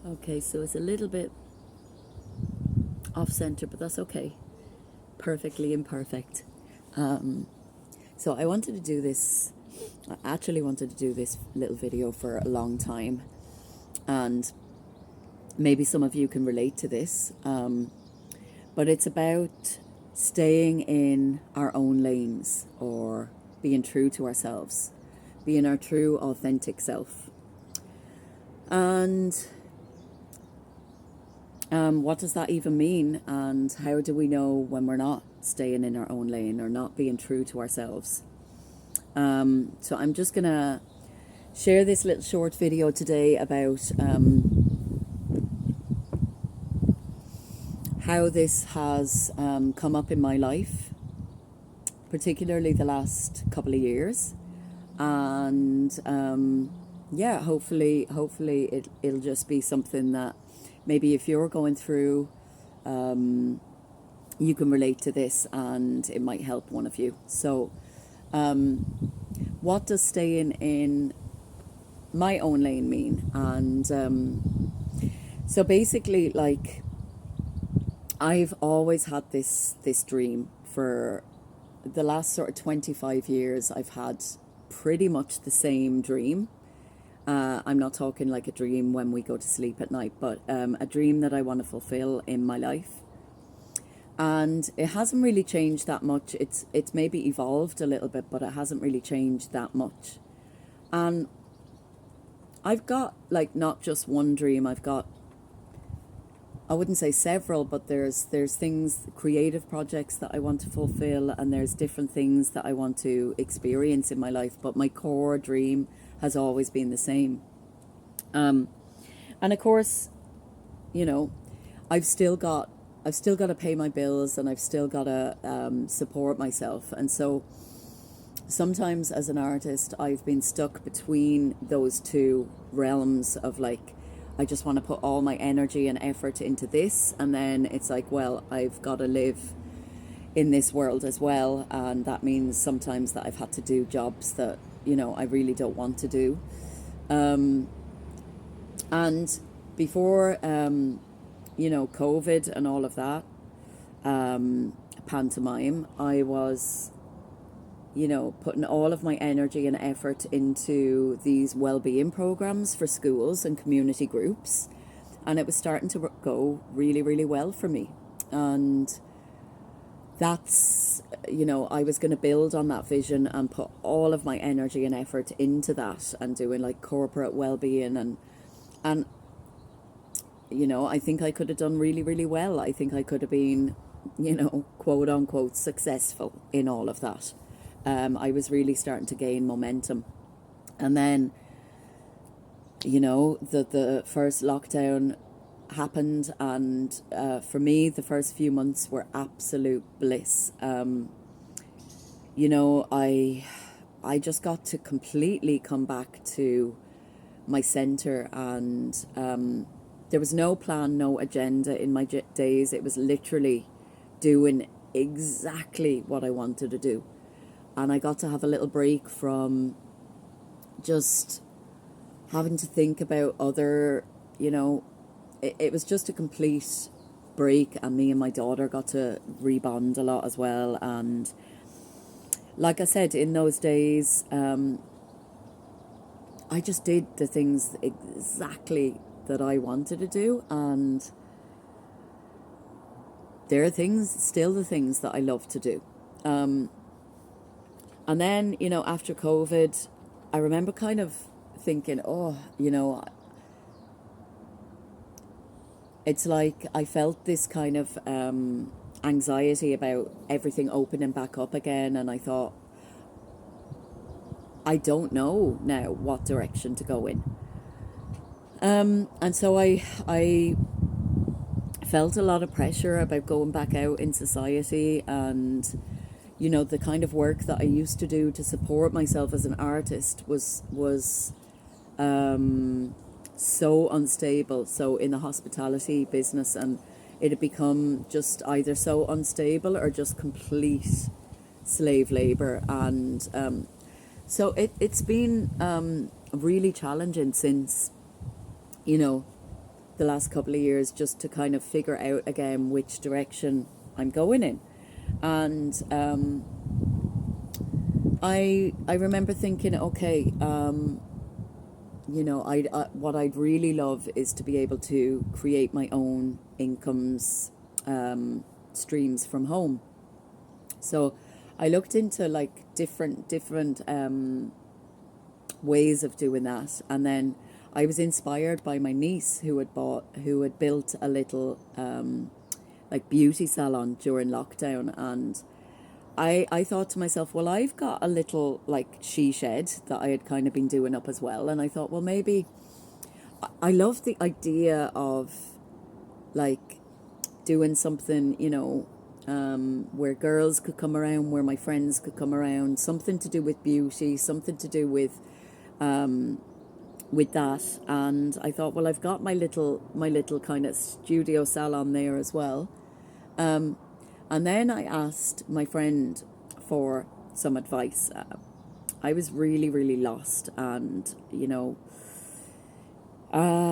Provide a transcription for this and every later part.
Okay, so it's a little bit off center, but that's okay. Perfectly imperfect. So I wanted to do this, I actually wanted to do this little video for a long time. And maybe some of you can relate to this. But it's about staying in our own lanes or being true to ourselves, being our true, authentic self. And what does that even mean? And how do we know when we're not staying in our own lane or not being true to ourselves? So I'm just going to share this little short video today about how this has come up in my life, particularly the last couple of years. And yeah, hopefully it'll just be something that maybe if you're going through, you can relate to this and it might help one of you. So what does staying in my own lane mean? And so basically, like, I've always had this dream for the last sort of 25 years. I've had pretty much the same dream. I'm not talking like a dream when we go to sleep at night, but a dream that I want to fulfill in my life. And it hasn't really changed that much. It's maybe evolved a little bit, but it hasn't really changed that much. And I've got, like, not just one dream. I've got, I wouldn't say several, but there's things, creative projects that I want to fulfill, and there's different things that I want to experience in my life. But my core dream has always been the same. And of course, you know, I've still got to pay my bills, and I've still got to support myself. And so sometimes as an artist, I've been stuck between those two realms of, like, I just want to put all my energy and effort into this, and then it's like, well, I've got to live in this world as well, and that means sometimes that I've had to do jobs that, you know, I really don't want to do. And before you know, COVID and all of that, pantomime, I was, you know, putting all of my energy and effort into these well-being programs for schools and community groups, and it was starting to go really, really well for me. And that's, you know, I was going to build on that vision and put all of my energy and effort into that, and doing like corporate well-being, and you know, I think I could have done really, really well. I think I could have been, you know, quote unquote successful in all of that. I was really starting to gain momentum. And then, you know, the first lockdown happened, and for me, the first few months were absolute bliss. You know, I just got to completely come back to my center, and there was no plan, no agenda in my days. It was literally doing exactly what I wanted to do. And I got to have a little break from just having to think about other, you know, it was just a complete break. And me and my daughter got to rebond a lot as well. And like I said, in those days, I just did the things exactly that I wanted to do, and there are things, still the things that I love to do. And then, you know, after COVID, I remember kind of thinking, oh, you know, it's like I felt this kind of anxiety about everything opening back up again, and I thought, I don't know now what direction to go in. And so I felt a lot of pressure about going back out in society, and, you know, the kind of work that I used to do to support myself as an artist was so unstable. So in the hospitality business, and it had become just either so unstable or just complete slave labor. And so it's been really challenging since, you know, the last couple of years just to kind of figure out again which direction I'm going in. And I remember thinking, okay, you know, what I'd really love is to be able to create my own incomes, streams from home. So I looked into like different ways of doing that, and then I was inspired by my niece who had built a little like beauty salon during lockdown. And I thought to myself, well, I've got a little like she shed that I had kind of been doing up as well, and I thought, well, maybe I love the idea of like doing something, you know, where girls could come around, where my friends could come around, something to do with beauty, something to do with that. And I thought, well, I've got my little kind of studio salon there as well. And then I asked my friend for some advice. I was really, really lost, and you know,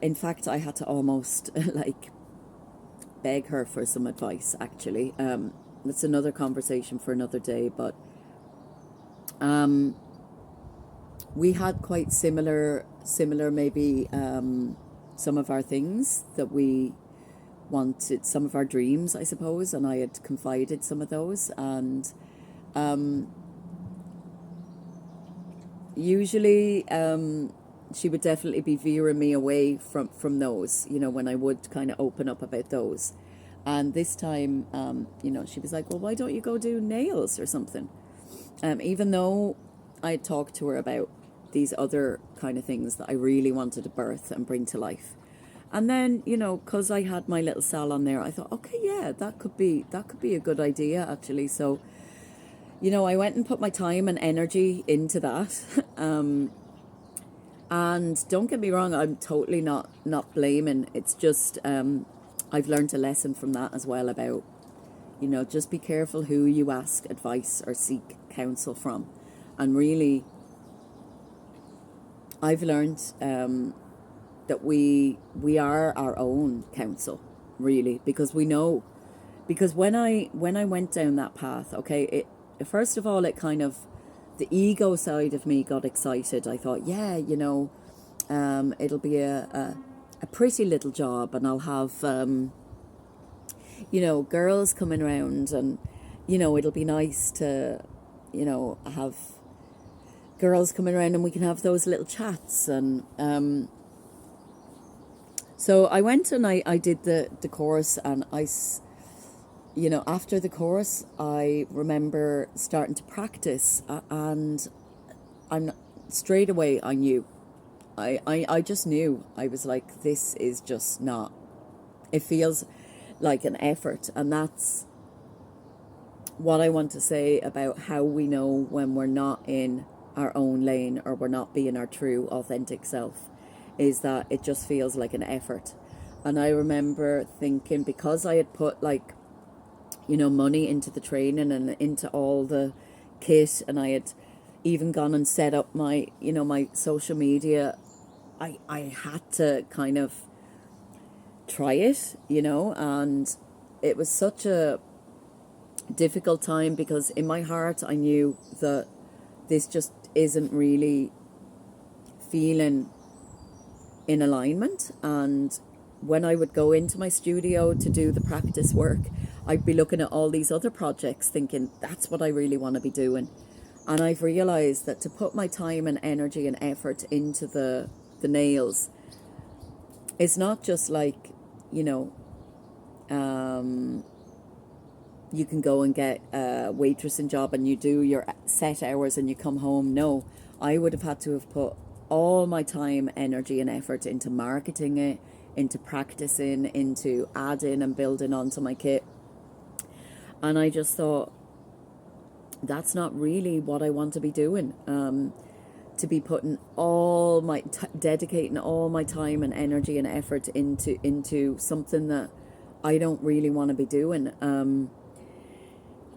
in fact, I had to almost like beg her for some advice. Actually, that's another conversation for another day. But we had quite similar maybe some of our things that we wanted, some of our dreams, I suppose, and I had confided some of those. And usually she would definitely be veering me away from those, you know, when I would kind of open up about those. And this time, you know, she was like, well, why don't you go do nails or something? Even though I had talked to her about these other kind of things that I really wanted to birth and bring to life. And then, you know, because I had my little salon there, I thought, okay, yeah, that could be a good idea, actually. So, you know, I went and put my time and energy into that. And don't get me wrong, I'm totally not blaming. It's just I've learned a lesson from that as well about, you know, just be careful who you ask advice or seek counsel from. And really, I've learned that we are our own counsel, really, because we know. Because when I went down that path, okay, it first of all, it kind of, the ego side of me got excited. I thought, yeah, you know, it'll be a pretty little job, and I'll have you know, girls coming around, and you know, it'll be nice to, you know, have girls coming around and we can have those little chats. And so I went and I did the course, and you know, after the course, I remember starting to practice, and straight away I knew. I just knew. I was like, this is just not, it feels like an effort. And that's what I want to say about how we know when we're not in our own lane or we're not being our true, authentic self, is that it just feels like an effort. And I remember thinking, because I had put like, you know, money into the training and into all the kit, and I had even gone and set up my, you know, my social media, I had to kind of try it, you know. And it was such a difficult time, because in my heart I knew that this just isn't really feeling in alignment. And when I would go into my studio to do the practice work, I'd be looking at all these other projects thinking, that's what I really want to be doing. And I've realized that to put my time and energy and effort into the nails, it's not just like, you know, you can go and get a waitressing job and you do your set hours and you come home. No, I would have had to have put all my time, energy and effort into marketing it, into practicing, into adding and building onto my kit. And I just thought, that's not really what I want to be doing. To be putting all my, dedicating all my time and energy and effort into something that I don't really want to be doing.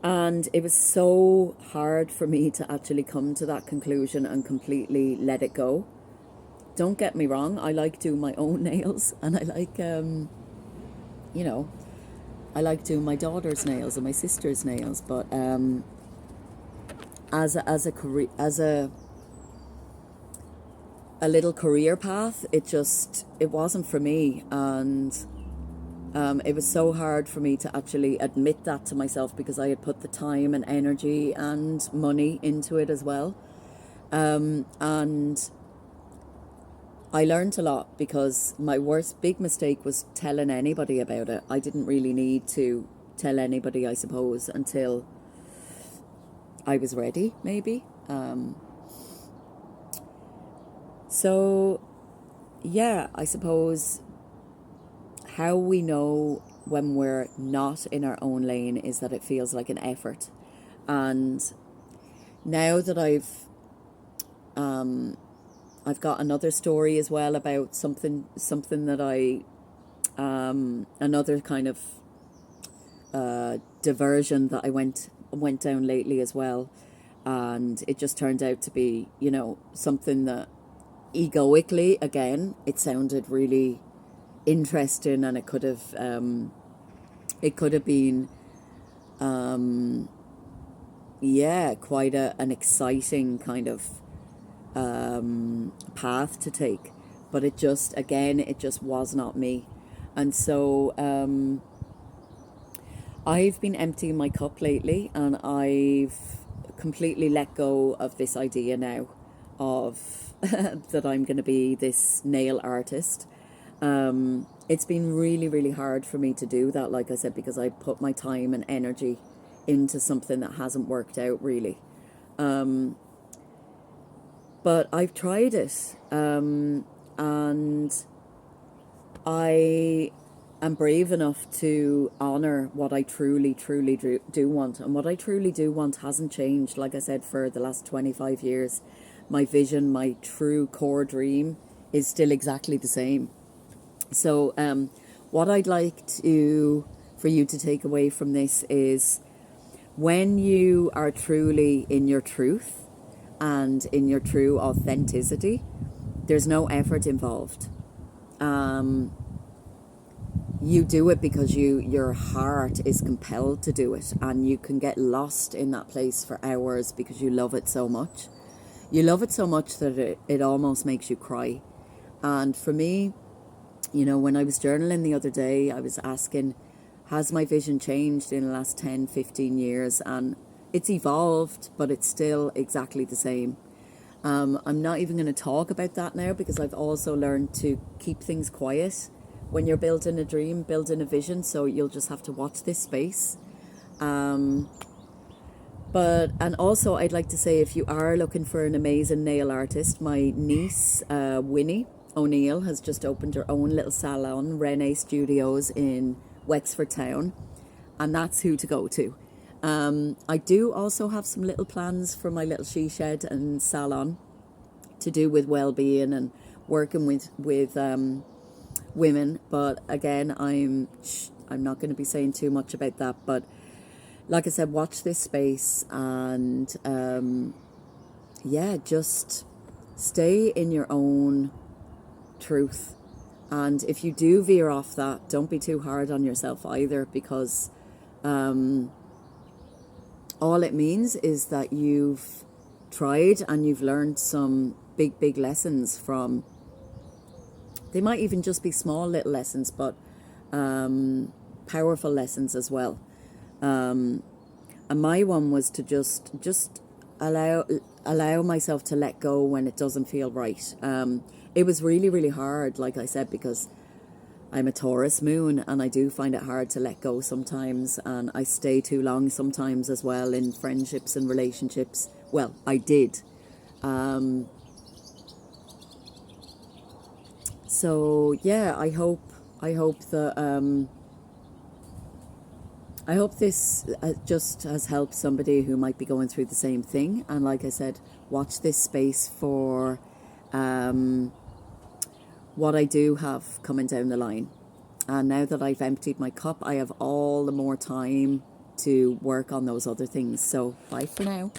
And it was so hard for me to actually come to that conclusion and completely let it go. don't get me wrong, I like doing my own nails, and I like, you know, I like doing my daughter's nails and my sister's nails. But as a career, as a little career path, it wasn't for me. And it was so hard for me to actually admit that to myself, because I had put the time and energy and money into it as well. And I learned a lot, because my worst big mistake was telling anybody about it. I didn't really need to tell anybody, I suppose, until I was ready, maybe. So, yeah, I suppose how we know when we're not in our own lane is that it feels like an effort. And now that I've got another story as well about something that another kind of diversion that I went down lately as well, and it just turned out to be, something that egoically, again, it sounded really interesting, and it could have been quite an exciting kind of path to take. But it just was not me. And so I've been emptying my cup lately, and I've completely let go of this idea now of that I'm going to be this nail artist. It's been really, really hard for me to do that, like I said, because I put my time and energy into something that hasn't worked out really. But I've tried it, and I am brave enough to honour what I truly, truly do want. And what I truly do want hasn't changed, like I said, for the last 25 years. My vision, my true core dream is still exactly the same. So what I'd like for you to take away from this is, when you are truly in your truth and in your true authenticity, there's no effort involved. You do it because your heart is compelled to do it, and you can get lost in that place for hours because you love it so much. You love it so much that it almost makes you cry. And for me, when I was journaling the other day, I was asking, has my vision changed in the last 10, 15 years? And it's evolved, but it's still exactly the same. I'm not even going to talk about that now, because I've also learned to keep things quiet when you're building a dream, building a vision. So you'll just have to watch this space. And also I'd like to say, if you are looking for an amazing nail artist, my niece, Winnie O'Neill, has just opened her own little salon, Rene Studios, in Wexford Town. And that's who to go to. I do also have some little plans for my little she shed and salon to do with well-being and working with women. But again, I'm not going to be saying too much about that. But like I said, watch this space, and just stay in your own truth. And if you do veer off that, don't be too hard on yourself either, because all it means is that you've tried and you've learned some big, big lessons from. They might even just be small little lessons, but powerful lessons as well. And my one was to just allow myself to let go when it doesn't feel right. It was really, really hard, like I said, because I'm a Taurus moon, and I do find it hard to let go sometimes, and I stay too long sometimes as well in friendships and relationships. Well, I did. So yeah, I hope that I hope this just has helped somebody who might be going through the same thing. And like I said, watch this space for what I do have coming down the line. And now that I've emptied my cup, I have all the more time to work on those other things. So bye for now.